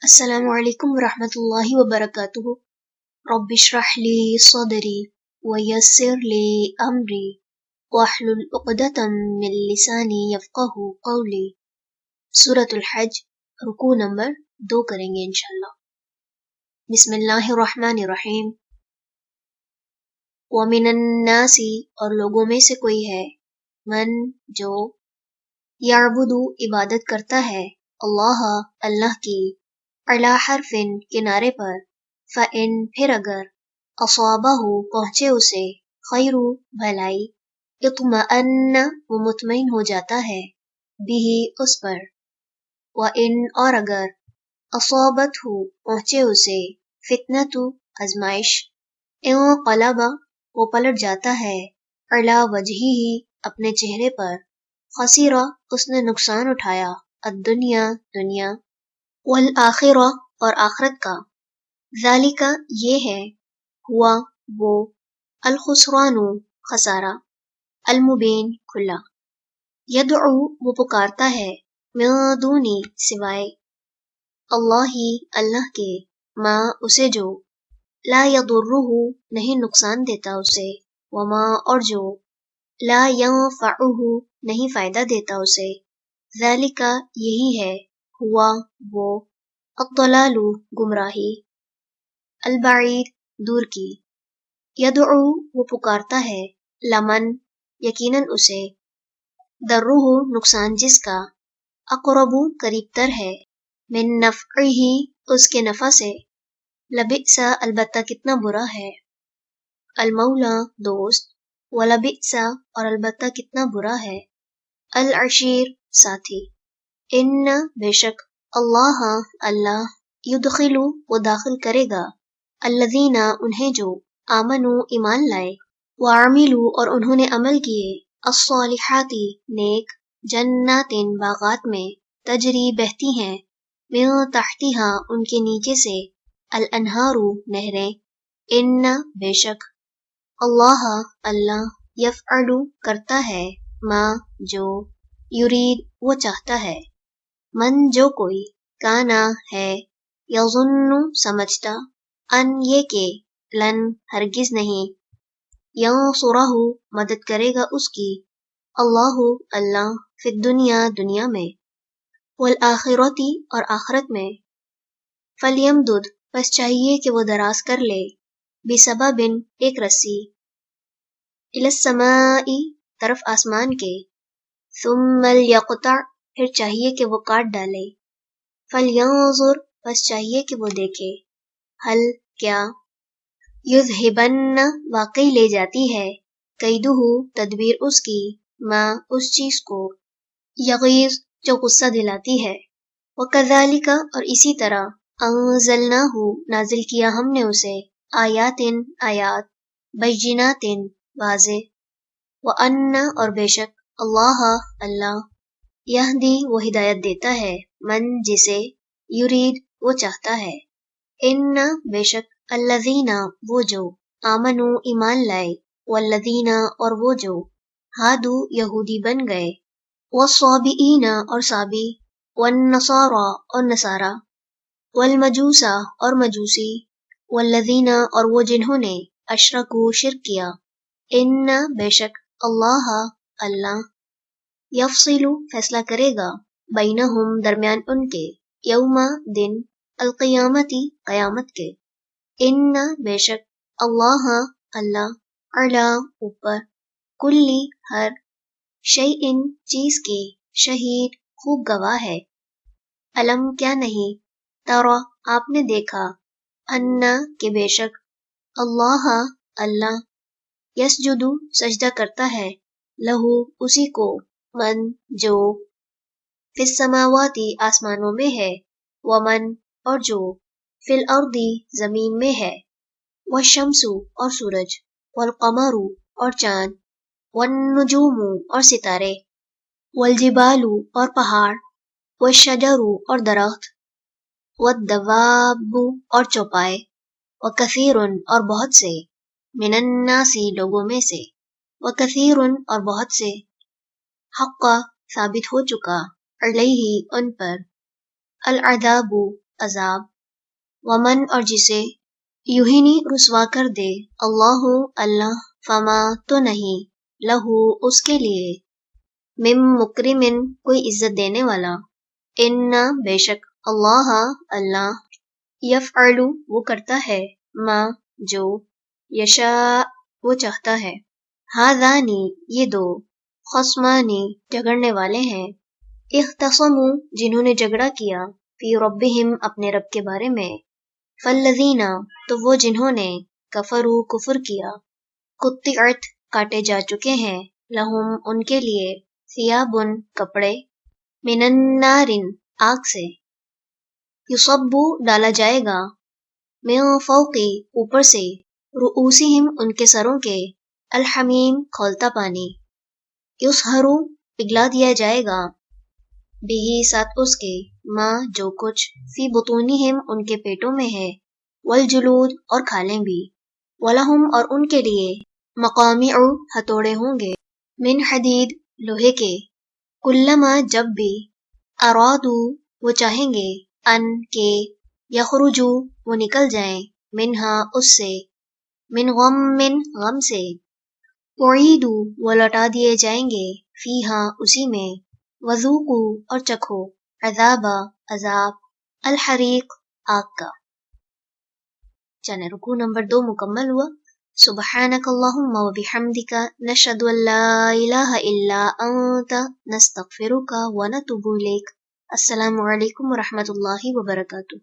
السلام علیکم ورحمۃ اللہ وبرکاتہ۔ رب اشرح لی صدری ویسر لی امری واحلل عقدۃ من لسانی یفقہوا قولی۔ سورۃ الحج، رکوع نمبر 2 کریں گے انشاءاللہ۔ بسم اللہ الرحمن الرحیم۔ ومن الناس، اور لوگوں میں سے کوئی ہے، من جو، یعبد عبادت کرتا ہے، اللہ اللہ کی، علی حرف کنارے پر، فإن پھر اگر، اصابہ پہنچے اسے، خیر بھلائی، اطمأن وہ مطمئن ہو جاتا ہے، بھی اس پر، وإن اور اگر، اصابت پہنچے اسے، فتنۃ آزمائش، انقلب وہ پلٹ جاتا ہے، علی وجہہ اپنے چہرے پر، خسرہ اس نے نقصان اٹھایا، الدنیا دنیا، والآخرہ اور آخرت کا، ذالک یہ ہے، ہوا وہ، الخسران خسارہ، المبین کھلا، یدعو وہ پکارتا ہے، من دونی سوائے، اللہ اللہ کے، ما اسے جو، لا یضرہ نہیں نقصان دیتا اسے، وما اور جو، لا ینفعہ نہیں فائدہ دیتا اسے، ذالک یہی ہے، ہوا وہ، الضلال گمراہی، البعید دور کی، یدعو وہ پکارتا ہے، لمن یقیناً اسے، درہ نقصان جس کا، اقرب قریب تر ہے، من نفعہ اس کے نفع سے، لبئس البتہ کتنا برا ہے، المولا دوست، ولبئس اور البتہ کتنا برا ہے، العشیر ساتھی، ان بے شک، اللہ اللہ، یدخل وہ داخل کرے گا، الذین انہیں جو، آمنوا ایمان لائے، وعملوا اور انہوں نے عمل کیے، الصالحات نیک، جنات باغات میں، تجری بہتی ہیں، من تحتہا ان کے نیچے سے، الانہار نہریں، ان بے شک، اللہ اللہ، یفعل کرتا ہے، ما جو، یرید وہ چاہتا ہے، من جو کوئی، کانا ہے، یظن سمجھتا، ان یہ کہ، لن ہرگز نہیں، ینصرہ مدد کرے گا اس کی، اللہ اللہ، فی الدنیا دنیا میں، والآخرۃ اور آخرت میں، فلیمدد پس چاہیے کہ وہ دراز کر لے، بسبب ایک رسی، الی السماء طرف آسمان کے، ثم لیقطع پھر چاہیے کہ وہ کاٹ ڈالے، فلینظر پس چاہیے کہ وہ دیکھے، حل کیا، یذہبن واقعی لے جاتی ہے، کیدہ تدبیر اس کی، ما اس چیز کو، یغیظ جو غصہ دلاتی ہے، وکذالک اور اسی طرح، انزلناہ نازل کیا ہم نے اسے، آیات آیات، بینات واضح، وان اور بے شک، اللہ اللہ، یہدی وہ ہدایت دیتا ہے، من جسے، یرید وہ چاہتا ہے، ان بے شک، الذین وہ جو، آمنو ایمان لائے، والذین اور وہ جو، ہادو یہودی بن گئے، والصابئین اور صابی، والنصارى اور نصارى، والمجوس اور مجوسی، والذین اور وہ جنہوں نے، اشرکوا شرک کیا، ان بے شک، اللہ اللہ، یفصل فیصلہ کرے گا، بینہم درمیان ان کے، یوم دن، القیامتی قیامت کے، ان بے شک، اللہ اللہ، علی اوپر، کلی ہر، شیء چیز کی، شہید خوب گواہ ہے، علم کیا نہیں، ترى آپ نے دیکھا، انا کہ بے شک، اللہ اللہ، یسجد سجدہ کرتا ہے، لہو اسی کو، من جو، فی السماوات آسمانوں میں ہے، ومن اور جو، فی الارض زمین میں ہے، والشمس اور سورج، والقمر اور چاند، والنجوم اور ستارے، والجبال اور پہاڑ، والشجر اور درخت، والدواب اور چوپائے، وکثیر اور بہت سے، من الناس لوگوں میں سے، وکثیر اور بہت سے، حق ثابت ہو چکا، علیہ ان پر، العذاب عذاب، ومن اور جسے یوہینی رسوا کر دے اللہ اللہ فما تو نہیں لہو اس کے لیے مم مکرمن کوئی عزت دینے والا، ان بے شک اللہ اللہ یفعل وہ کرتا ہے ما جو یشاء وہ چاہتا ہے، ہذانی یہ دو خصمانی جھگڑنے والے ہیں، اختصموا جنہوں نے جھگڑا کیا فی ربہم اپنے رب کے بارے میں، فالذین تو وہ جنہوں نے کفروا کفر کیا، قطعت کاٹے جا چکے ہیں، لہم ان کے لیے ثیاب کپڑے، من النار آگ سے، یصب ڈالا جائے گا، من فوقی اوپر سے، رؤوسہم ان کے سروں کے، الحمیم کھولتا پانی، یصہر پگھلا دیا جائے گا، بھی ساتھ اس کے، ماں جو کچھ، فی بطونہم ان کے پیٹوں میں ہے، والجلود اور کھالیں بھی، ولہم اور ان کے لیے، مقامع ہتھوڑے ہوں گے، من حدید لوہے کے، کلما جب بھی، ارادو وہ چاہیں گے، ان کے، یخرجو وہ نکل جائیں، منہا اس سے، من غم سے، اعیدو وہ لوٹا دیے جائیں گے، فیہا اسی میں، وذوقو اور چکھو، عذاب الحریق آگ کا۔ چلیں رکوع نمبر 2 مکمل ہوا۔ سبحانک اللہم و بحمدک نشہد ان لا الہ الا انت نستغفرک و نتوب الیک۔ السلام علیکم ورحمۃ اللہ وبرکاتہ۔